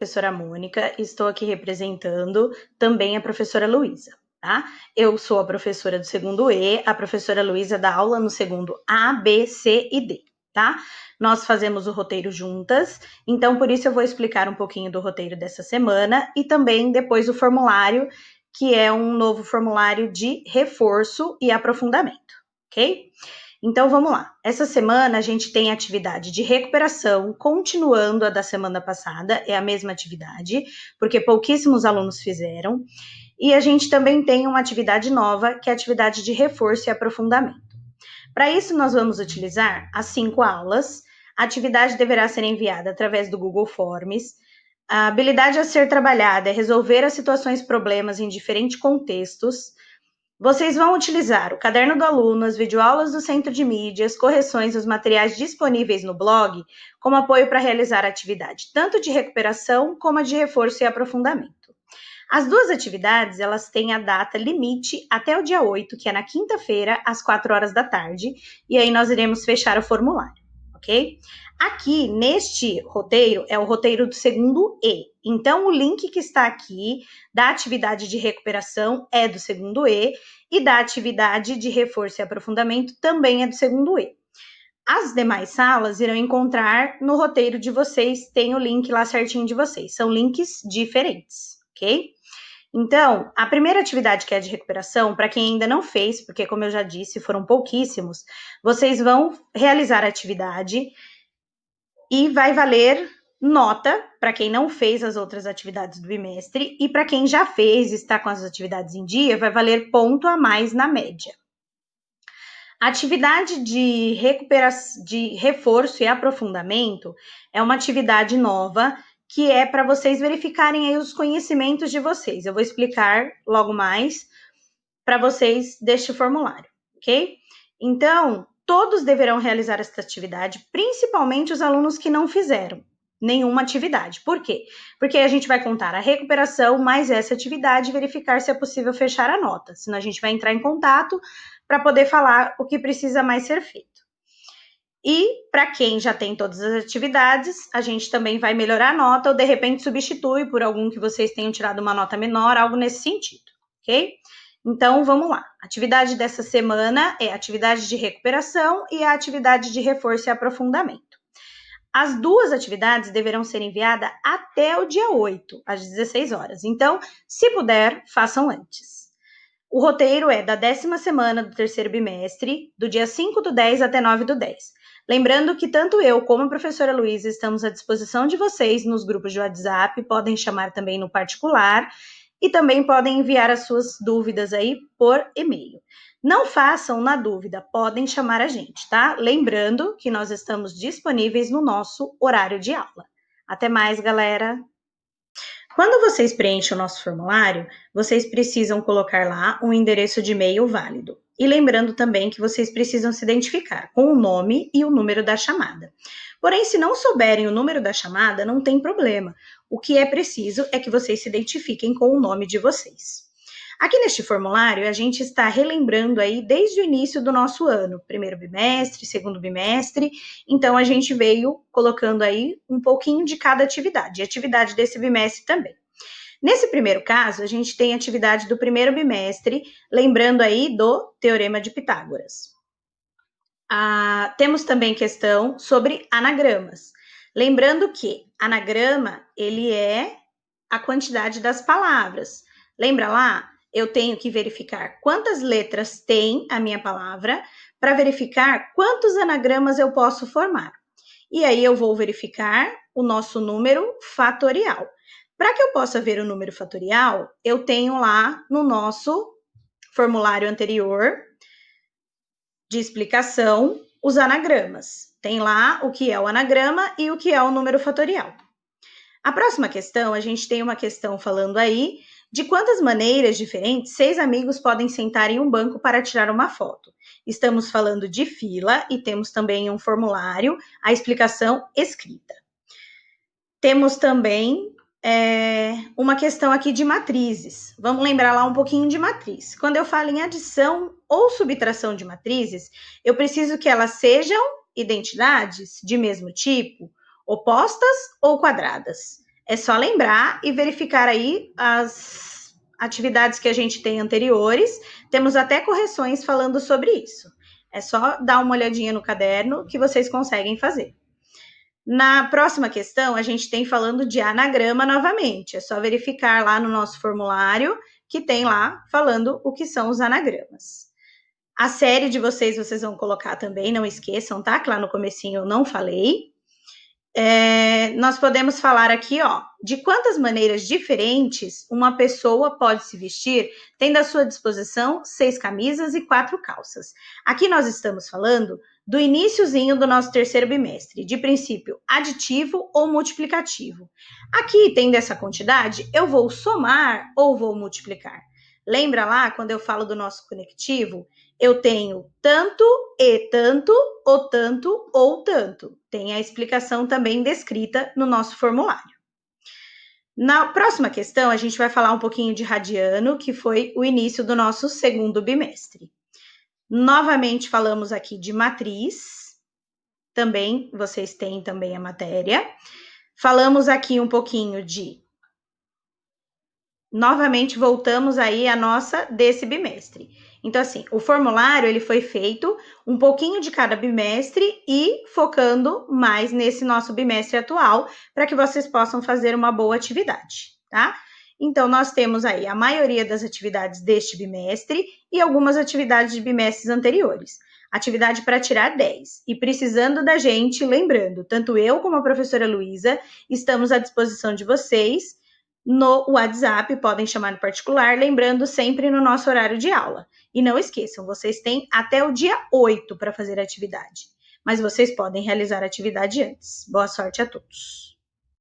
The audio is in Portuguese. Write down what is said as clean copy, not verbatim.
Professora Mônica, estou aqui representando também a professora Luísa, tá? Eu sou a professora do segundo E, a professora Luísa dá aula no segundo A, B, C e D, tá? Nós fazemos o roteiro juntas, então por isso eu vou explicar um pouquinho do roteiro dessa semana e também depois o formulário, que é um novo formulário de reforço e aprofundamento, ok? Então vamos lá. Essa semana a gente tem atividade de recuperação, continuando a da semana passada, é a mesma atividade, porque pouquíssimos alunos fizeram. E a gente também tem uma atividade nova, que é a atividade de reforço e aprofundamento. Para isso, nós vamos utilizar as 5 aulas. A atividade deverá ser enviada através do Google Forms. A habilidade a ser trabalhada é resolver as situações problemas em diferentes contextos. Vocês vão utilizar o caderno do aluno, as videoaulas do centro de mídias, correções dos materiais disponíveis no blog, como apoio para realizar a atividade, tanto de recuperação como a de reforço e aprofundamento. As duas atividades, elas têm a data limite até o dia 8, que é na quinta-feira, às 4 horas da tarde, e aí nós iremos fechar o formulário, ok? Aqui, neste roteiro, é o roteiro do segundo E. Então, o link que está aqui da atividade de recuperação é do segundo E e da atividade de reforço e aprofundamento também é do segundo E. As demais salas irão encontrar no roteiro de vocês, tem o link lá certinho de vocês. São links diferentes, ok? Então, a primeira atividade que é de recuperação, para quem ainda não fez, porque como eu já disse, foram pouquíssimos, vocês vão realizar a atividade e vai valer nota para quem não fez as outras atividades do bimestre e para quem já fez, está com as atividades em dia, vai valer ponto a mais na média. A atividade de recuperação, de reforço e aprofundamento é uma atividade nova que é para vocês verificarem aí os conhecimentos de vocês. Eu vou explicar logo mais para vocês deste formulário, ok? Então, todos deverão realizar esta atividade, principalmente os alunos que não fizeram nenhuma atividade. Por quê? Porque a gente vai contar a recuperação mais essa atividade e verificar se é possível fechar a nota. Senão a gente vai entrar em contato para poder falar o que precisa mais ser feito. E para quem já tem todas as atividades, a gente também vai melhorar a nota ou de repente substitui por algum que vocês tenham tirado uma nota menor, algo nesse sentido, ok? Então, vamos lá. A atividade dessa semana é a atividade de recuperação e a atividade de reforço e aprofundamento. As duas atividades deverão ser enviadas até o dia 8, às 16 horas. Então, se puder, façam antes. O roteiro é da 10ª semana do terceiro bimestre, do dia 5/10 até 9/10. Lembrando que tanto eu como a professora Luísa estamos à disposição de vocês nos grupos de WhatsApp, podem chamar também no particular e também podem enviar as suas dúvidas aí por e-mail. Não façam na dúvida, podem chamar a gente, tá? Lembrando que nós estamos disponíveis no nosso horário de aula. Até mais, galera! Quando vocês preenchem o nosso formulário, vocês precisam colocar lá um endereço de e-mail válido. E lembrando também que vocês precisam se identificar com o nome e o número da chamada. Porém, se não souberem o número da chamada, não tem problema. O que é preciso é que vocês se identifiquem com o nome de vocês. Aqui neste formulário, a gente está relembrando aí desde o início do nosso ano, primeiro bimestre, segundo bimestre, então a gente veio colocando aí um pouquinho de cada atividade, e atividade desse bimestre também. Nesse primeiro caso, a gente tem a atividade do primeiro bimestre, lembrando aí do Teorema de Pitágoras. Temos também questão sobre anagramas. Lembrando que anagrama, ele é a quantidade das palavras. Lembra lá? Eu tenho que verificar quantas letras tem a minha palavra para verificar quantos anagramas eu posso formar. E aí eu vou verificar o nosso número fatorial. Para que eu possa ver o número fatorial, eu tenho lá no nosso formulário anterior de explicação os anagramas. Tem lá o que é o anagrama e o que é o número fatorial. A próxima questão, a gente tem uma questão falando aí de quantas maneiras diferentes 6 amigos podem sentar em um banco para tirar uma foto. Estamos falando de fila e temos também um formulário, a explicação escrita. Temos também uma questão aqui de matrizes. Vamos lembrar lá um pouquinho de matriz. Quando eu falo em adição ou subtração de matrizes, eu preciso que elas sejam identidades de mesmo tipo, opostas ou quadradas. É só lembrar e verificar aí as atividades que a gente tem anteriores. Temos até correções falando sobre isso. É só dar uma olhadinha no caderno que vocês conseguem fazer. Na próxima questão, a gente tem falando de anagrama novamente. É só verificar lá no nosso formulário que tem lá falando o que são os anagramas. A série de vocês vão colocar também, não esqueçam, tá? Que lá no comecinho eu não falei. Nós podemos falar aqui, ó, de quantas maneiras diferentes uma pessoa pode se vestir, tendo à sua disposição 6 camisas e 4 calças. Aqui nós estamos falando do iniciozinho do nosso terceiro bimestre, de princípio aditivo ou multiplicativo. Aqui, tendo essa quantidade, eu vou somar ou vou multiplicar. Lembra lá, quando eu falo do nosso conectivo, eu tenho tanto e tanto, ou tanto ou tanto. Tem a explicação também descrita no nosso formulário. Na próxima questão, a gente vai falar um pouquinho de radiano, que foi o início do nosso segundo bimestre. Novamente falamos aqui de matriz, também vocês têm também a matéria. Falamos aqui um pouquinho de... Novamente voltamos aí a nossa desse bimestre. Então, assim, o formulário ele foi feito um pouquinho de cada bimestre e focando mais nesse nosso bimestre atual, para que vocês possam fazer uma boa atividade, tá? Então, nós temos aí a maioria das atividades deste bimestre e algumas atividades de bimestres anteriores. Atividade para tirar 10. E precisando da gente, lembrando, tanto eu como a professora Luísa estamos à disposição de vocês no WhatsApp, podem chamar no particular, lembrando sempre no nosso horário de aula. E não esqueçam, vocês têm até o dia 8 para fazer a atividade, mas vocês podem realizar a atividade antes. Boa sorte a todos!